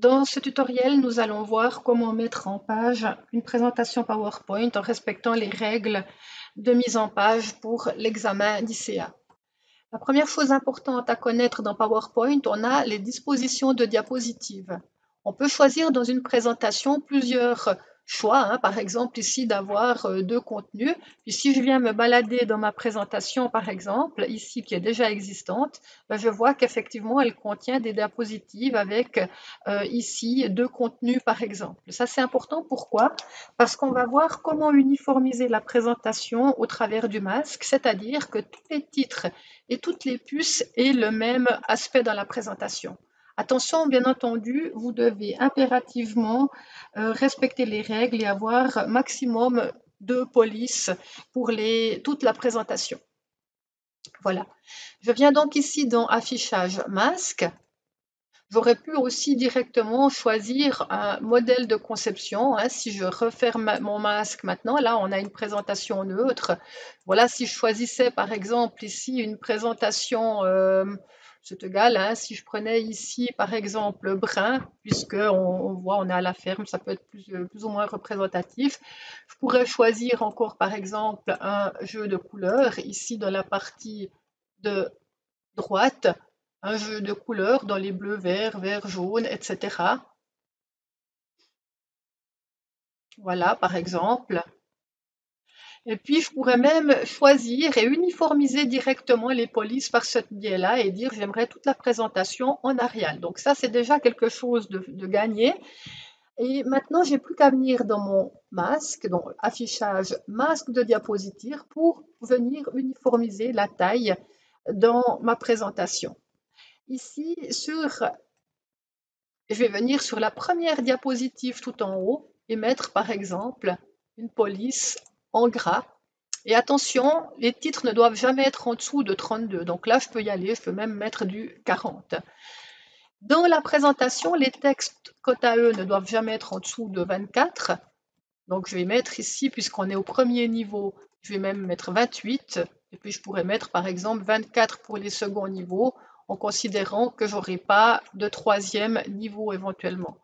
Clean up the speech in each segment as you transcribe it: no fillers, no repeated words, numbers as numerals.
Dans ce tutoriel, nous allons voir comment mettre en page une présentation PowerPoint en respectant les règles de mise en page pour l'examen d'ICA. La première chose importante à connaître dans PowerPoint, on a les dispositions de diapositives. On peut choisir dans une présentation plusieurs choix, par exemple ici d'avoir deux contenus. Puis si je viens me balader dans ma présentation, par exemple, ici qui est déjà existante, je vois qu'effectivement elle contient des diapositives avec ici deux contenus, par exemple. Ça c'est important, pourquoi? Parce qu'on va voir comment uniformiser la présentation au travers du masque, c'est-à-dire que tous les titres et toutes les puces aient le même aspect dans la présentation. Attention, bien entendu, vous devez impérativement respecter les règles et avoir maximum de police pour toute la présentation. Voilà. Je viens donc ici dans Affichage masque. J'aurais pu aussi directement choisir un modèle de conception. Si je referme mon masque maintenant, là on a une présentation neutre. Voilà, si je choisissais par exemple ici une présentation, c'est égal, si je prenais ici par exemple brun, puisque on voit on est à la ferme, ça peut être plus ou moins représentatif. Je pourrais choisir encore par exemple un jeu de couleurs, ici dans la partie de droite, un jeu de couleurs dans les bleus, verts, verts, jaunes, etc. Voilà, par exemple. Et puis, je pourrais même choisir et uniformiser directement les polices par ce biais-là et dire j'aimerais toute la présentation en Arial. Donc ça, c'est déjà quelque chose de gagné. Et maintenant, j'ai plus qu'à venir dans mon masque, donc affichage masque de diapositive pour venir uniformiser la taille dans ma présentation. Ici, je vais venir sur la première diapositive tout en haut et mettre par exemple une police en gras. Et attention, les titres ne doivent jamais être en dessous de 32. Donc là, je peux y aller, je peux même mettre du 40. Dans la présentation, les textes, quant à eux, ne doivent jamais être en dessous de 24. Donc je vais mettre ici, puisqu'on est au premier niveau, je vais même mettre 28. Et puis je pourrais mettre par exemple 24 pour les seconds niveaux, en considérant que je n'aurai pas de troisième niveau éventuellement.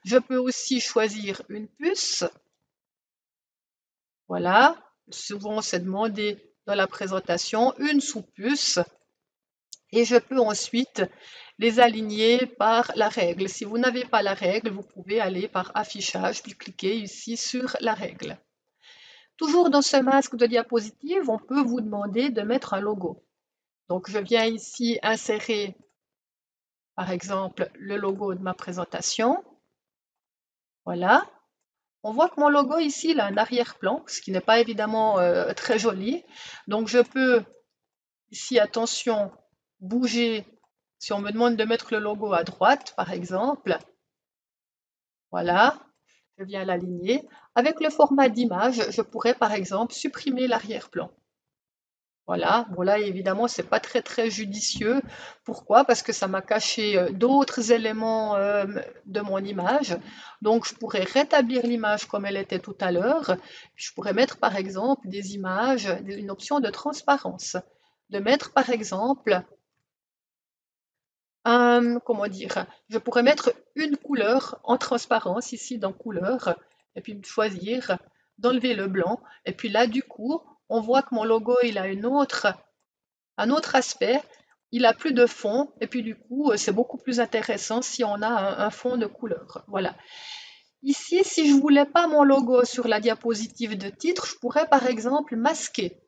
Je peux aussi choisir une puce. Voilà, souvent c'est demandé dans la présentation, une sous-puce. Et je peux ensuite les aligner par la règle. Si vous n'avez pas la règle, vous pouvez aller par affichage, puis cliquer ici sur la règle. Toujours dans ce masque de diapositive, on peut vous demander de mettre un logo. Donc je viens ici insérer par exemple le logo de ma présentation. Voilà. On voit que mon logo ici, il a un arrière-plan, ce qui n'est pas évidemment très joli. Donc je peux ici, attention, bouger. Si on me demande de mettre le logo à droite, par exemple, voilà, je viens l'aligner. Avec le format d'image, je pourrais par exemple supprimer l'arrière-plan. Voilà, bon là évidemment c'est pas très judicieux. Pourquoi? Parce que ça m'a caché d'autres éléments de mon image. Donc je pourrais rétablir l'image comme elle était tout à l'heure. Je pourrais mettre par exemple des images, une option de transparence. De mettre par exemple comment dire, je pourrais mettre une couleur en transparence ici dans couleur et puis choisir d'enlever le blanc. Et puis là du coup on voit que mon logo il a un autre aspect, il a plus de fond, et puis du coup, c'est beaucoup plus intéressant si on a un fond de couleur. Voilà. Ici, si je voulais pas mon logo sur la diapositive de titre, je pourrais par exemple masquer.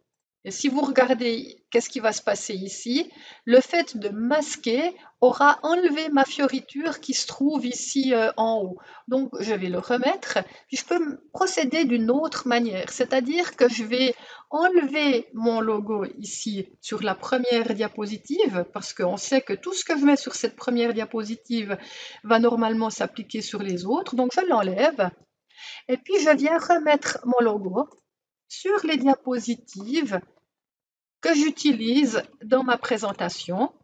Et si vous regardez, qu'est-ce qui va se passer ici? Le fait de masquer aura enlevé ma fioriture qui se trouve ici en haut. Donc, je vais le remettre. Puis, je peux procéder d'une autre manière. C'est-à-dire que je vais enlever mon logo ici sur la première diapositive, parce qu'on sait que tout ce que je mets sur cette première diapositive va normalement s'appliquer sur les autres. Donc, je l'enlève. Et puis, je viens remettre mon logo sur les diapositives que j'utilise dans ma présentation.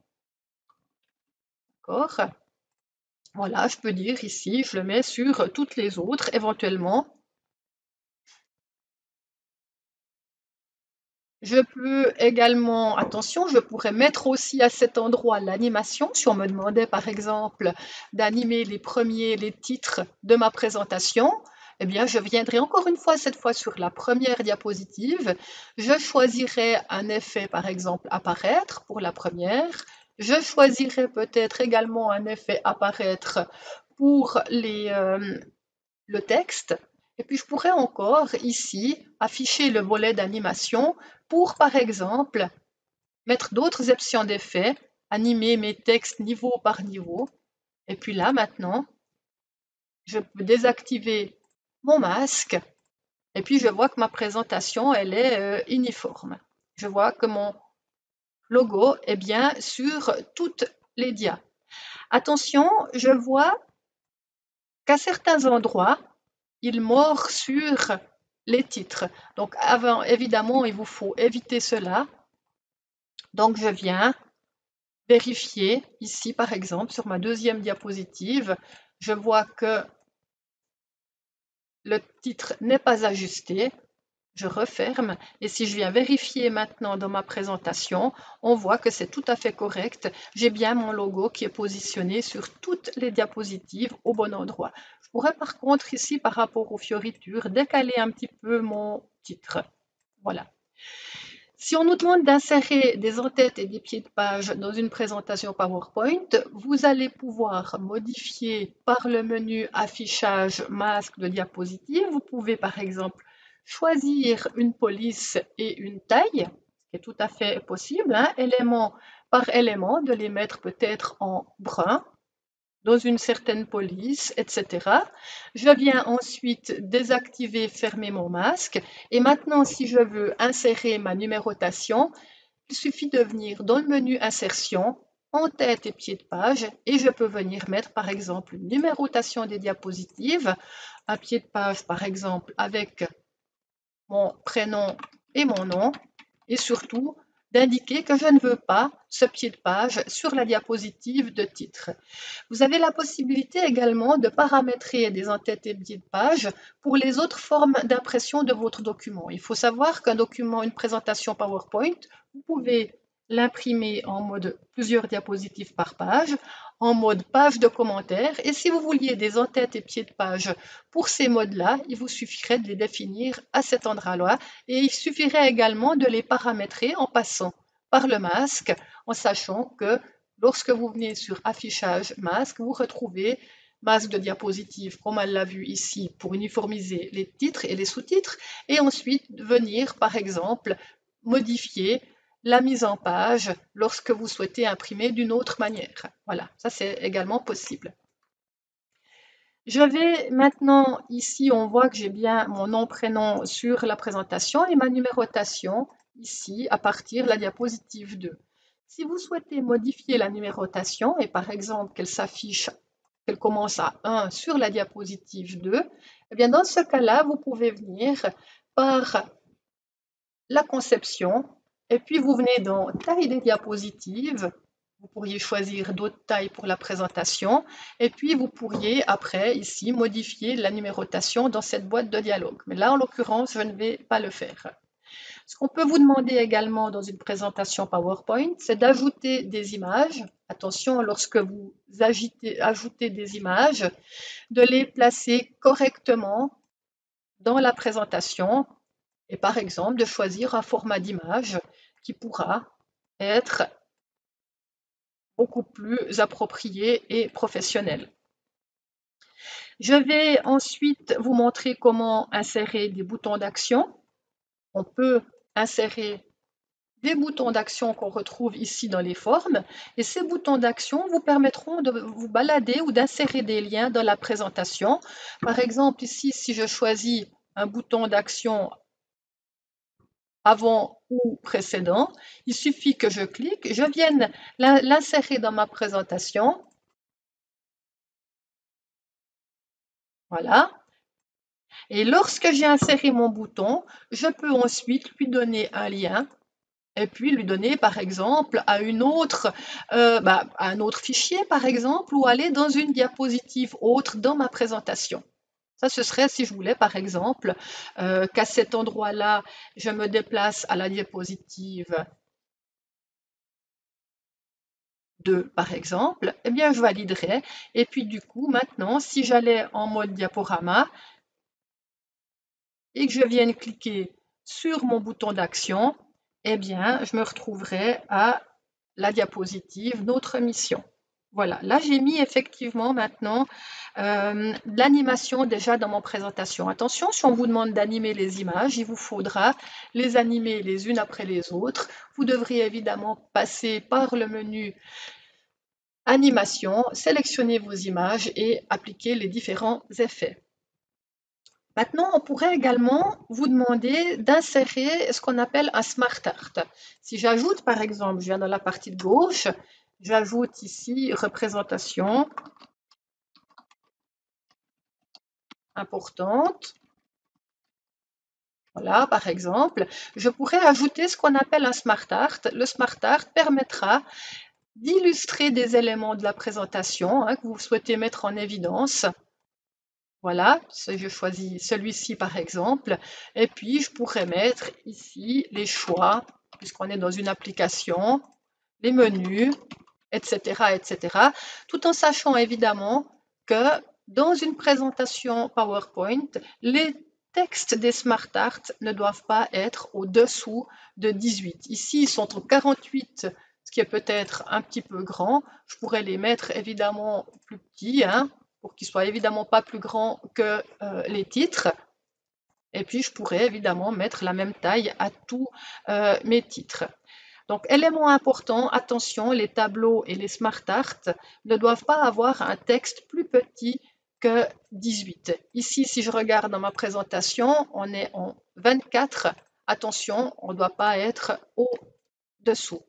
D'accord. Voilà, je peux dire ici, je le mets sur toutes les autres éventuellement. Je peux également, attention, je pourrais mettre aussi à cet endroit l'animation. Si on me demandait par exemple d'animer les titres de ma présentation, eh bien je viendrai encore une fois, cette fois sur la première diapositive. Je choisirai un effet par exemple apparaître pour la première. Je choisirai peut-être également un effet apparaître pour le texte. Et puis je pourrais encore ici afficher le volet d'animation pour, par exemple, mettre d'autres options d'effets, animer mes textes niveau par niveau. Et puis là, maintenant, je peux désactiver mon masque. Et puis je vois que ma présentation, elle est uniforme. Je vois que mon logo est bien sur toutes les dias. Attention, je vois qu'à certains endroits, il mord sur les titres. Donc avant, évidemment, il vous faut éviter cela. Donc je viens vérifier ici, par exemple, sur ma deuxième diapositive, je vois que le titre n'est pas ajusté. Je referme et si je viens vérifier maintenant dans ma présentation, on voit que c'est tout à fait correct. J'ai bien mon logo qui est positionné sur toutes les diapositives au bon endroit. Je pourrais par contre ici, par rapport aux fioritures, décaler un petit peu mon titre. Voilà. Si on nous demande d'insérer des en-têtes et des pieds de page dans une présentation PowerPoint, vous allez pouvoir modifier par le menu affichage masque de diapositive. Vous pouvez par exemple choisir une police et une taille, ce qui est tout à fait possible, hein, élément par élément, de les mettre peut-être en brun, dans une certaine police, etc. Je viens ensuite désactiver, fermer mon masque. Et maintenant, si je veux insérer ma numérotation, il suffit de venir dans le menu Insertion, en tête et pied de page, et je peux venir mettre par exemple une numérotation des diapositives, un pied de page par exemple avec mon prénom et mon nom, et surtout d'indiquer que je ne veux pas ce pied de page sur la diapositive de titre. Vous avez la possibilité également de paramétrer des en-têtes et pieds de page pour les autres formes d'impression de votre document. Il faut savoir qu'un document, une présentation PowerPoint, vous pouvez l'imprimer en mode plusieurs diapositives par page, en mode page de commentaires. Et si vous vouliez des en-têtes et pieds de page pour ces modes-là, il vous suffirait de les définir à cet endroit-là. Et il suffirait également de les paramétrer en passant par le masque, en sachant que lorsque vous venez sur affichage masque, vous retrouvez masque de diapositive, comme elle l'a vu ici, pour uniformiser les titres et les sous-titres, et ensuite venir, par exemple, modifier la mise en page lorsque vous souhaitez imprimer d'une autre manière. Voilà, ça c'est également possible. Je vais maintenant, ici on voit que j'ai bien mon nom, prénom sur la présentation et ma numérotation ici à partir de la diapositive 2. Si vous souhaitez modifier la numérotation et par exemple qu'elle s'affiche, qu'elle commence à 1 sur la diapositive 2, eh bien dans ce cas-là, vous pouvez venir par la conception et puis vous venez dans taille des diapositives. Vous pourriez choisir d'autres tailles pour la présentation et puis vous pourriez après ici modifier la numérotation dans cette boîte de dialogue. Mais là en l'occurrence, je ne vais pas le faire. Ce qu'on peut vous demander également dans une présentation PowerPoint, c'est d'ajouter des images. Attention, lorsque vous ajoutez des images, de les placer correctement dans la présentation et par exemple de choisir un format d'image qui pourra être beaucoup plus approprié et professionnel. Je vais ensuite vous montrer comment insérer des boutons d'action. On peut insérer des boutons d'action qu'on retrouve ici dans les formes et ces boutons d'action vous permettront de vous balader ou d'insérer des liens dans la présentation. Par exemple ici, si je choisis un bouton d'action avant ou précédent, il suffit que je clique, je vienne l'insérer dans ma présentation. Voilà. Et lorsque j'ai inséré mon bouton, je peux ensuite lui donner un lien et puis lui donner par exemple à un autre fichier par exemple ou aller dans une diapositive autre dans ma présentation. Ça, ce serait si je voulais, par exemple, qu'à cet endroit-là, je me déplace à la diapositive 2, par exemple, eh bien, je validerai. Et puis, du coup, maintenant, si j'allais en mode diaporama et que je vienne cliquer sur mon bouton d'action, eh bien, je me retrouverai à la diapositive Notre mission. Voilà, là j'ai mis effectivement maintenant de l'animation déjà dans mon présentation. Attention, si on vous demande d'animer les images, il vous faudra les animer les unes après les autres. Vous devriez évidemment passer par le menu Animation, sélectionner vos images et appliquer les différents effets. Maintenant, on pourrait également vous demander d'insérer ce qu'on appelle un Smart Art. Si j'ajoute, par exemple, je viens dans la partie de gauche, j'ajoute ici représentation importante. Voilà, par exemple, je pourrais ajouter ce qu'on appelle un Smart Art. Le Smart Art permettra d'illustrer des éléments de la présentation que vous souhaitez mettre en évidence. Voilà, je choisis celui-ci par exemple, et puis je pourrais mettre ici les choix, puisqu'on est dans une application, les menus, etc., etc., tout en sachant évidemment que dans une présentation PowerPoint, les textes des Smart Art ne doivent pas être au-dessous de 18. Ici, ils sont en 48, ce qui est peut-être un petit peu grand. Je pourrais les mettre évidemment plus petits, pour qu'ils soient évidemment pas plus grands que les titres. Et puis, je pourrais évidemment mettre la même taille à tous mes titres. Donc, élément important, attention, les tableaux et les Smart Art ne doivent pas avoir un texte plus petit que 18. Ici, si je regarde dans ma présentation, on est en 24. Attention, on ne doit pas être au-dessous.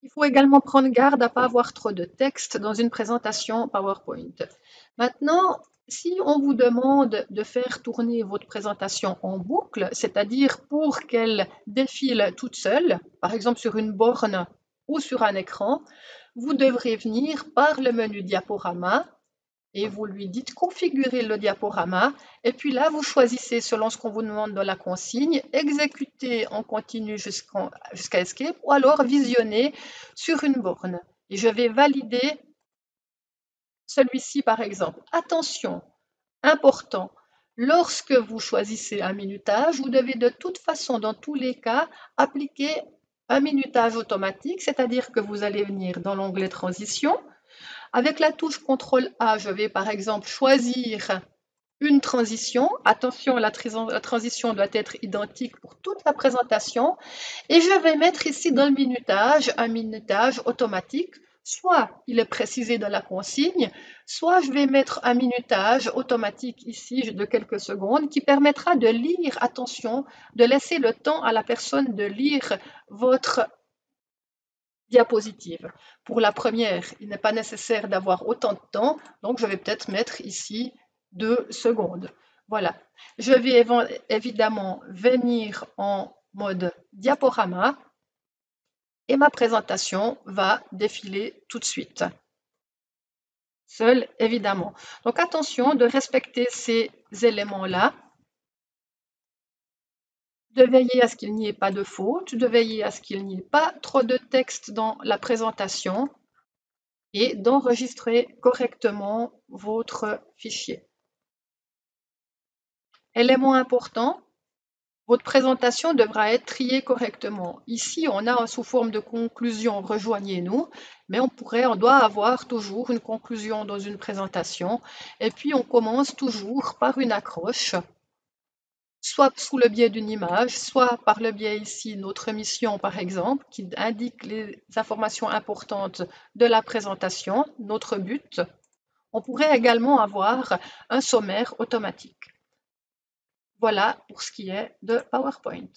Il faut également prendre garde à ne pas avoir trop de texte dans une présentation PowerPoint. Maintenant, si on vous demande de faire tourner votre présentation en boucle, c'est-à-dire pour qu'elle défile toute seule, par exemple sur une borne ou sur un écran, vous devrez venir par le menu diaporama et vous lui dites configurer le diaporama et puis là vous choisissez selon ce qu'on vous demande dans la consigne, exécuter en continu jusqu'à Escape ou alors visionner sur une borne. Et je vais valider celui-ci par exemple. Attention, important, lorsque vous choisissez un minutage, vous devez de toute façon, dans tous les cas, appliquer un minutage automatique, c'est-à-dire que vous allez venir dans l'onglet Transition. Avec la touche CTRL A, je vais par exemple choisir une transition. Attention, la transition doit être identique pour toute la présentation. Et je vais mettre ici dans le minutage un minutage automatique. Soit il est précisé dans la consigne, soit je vais mettre un minutage automatique ici de quelques secondes qui permettra de lire, attention, de laisser le temps à la personne de lire votre diapositive. Pour la première, il n'est pas nécessaire d'avoir autant de temps, donc je vais peut-être mettre ici 2 secondes. Voilà. Je vais évidemment venir en mode diaporama et ma présentation va défiler tout de suite. Seule, évidemment. Donc attention de respecter ces éléments-là, de veiller à ce qu'il n'y ait pas de faute, de veiller à ce qu'il n'y ait pas trop de texte dans la présentation et d'enregistrer correctement votre fichier. Élément important, votre présentation devra être triée correctement. Ici, on a sous forme de conclusion « Rejoignez-nous », mais on doit avoir toujours une conclusion dans une présentation. Et puis, on commence toujours par une accroche, soit sous le biais d'une image, soit par le biais ici notre mission, par exemple, qui indique les informations importantes de la présentation, notre but. On pourrait également avoir un sommaire automatique. Voilà pour ce qui est de PowerPoint.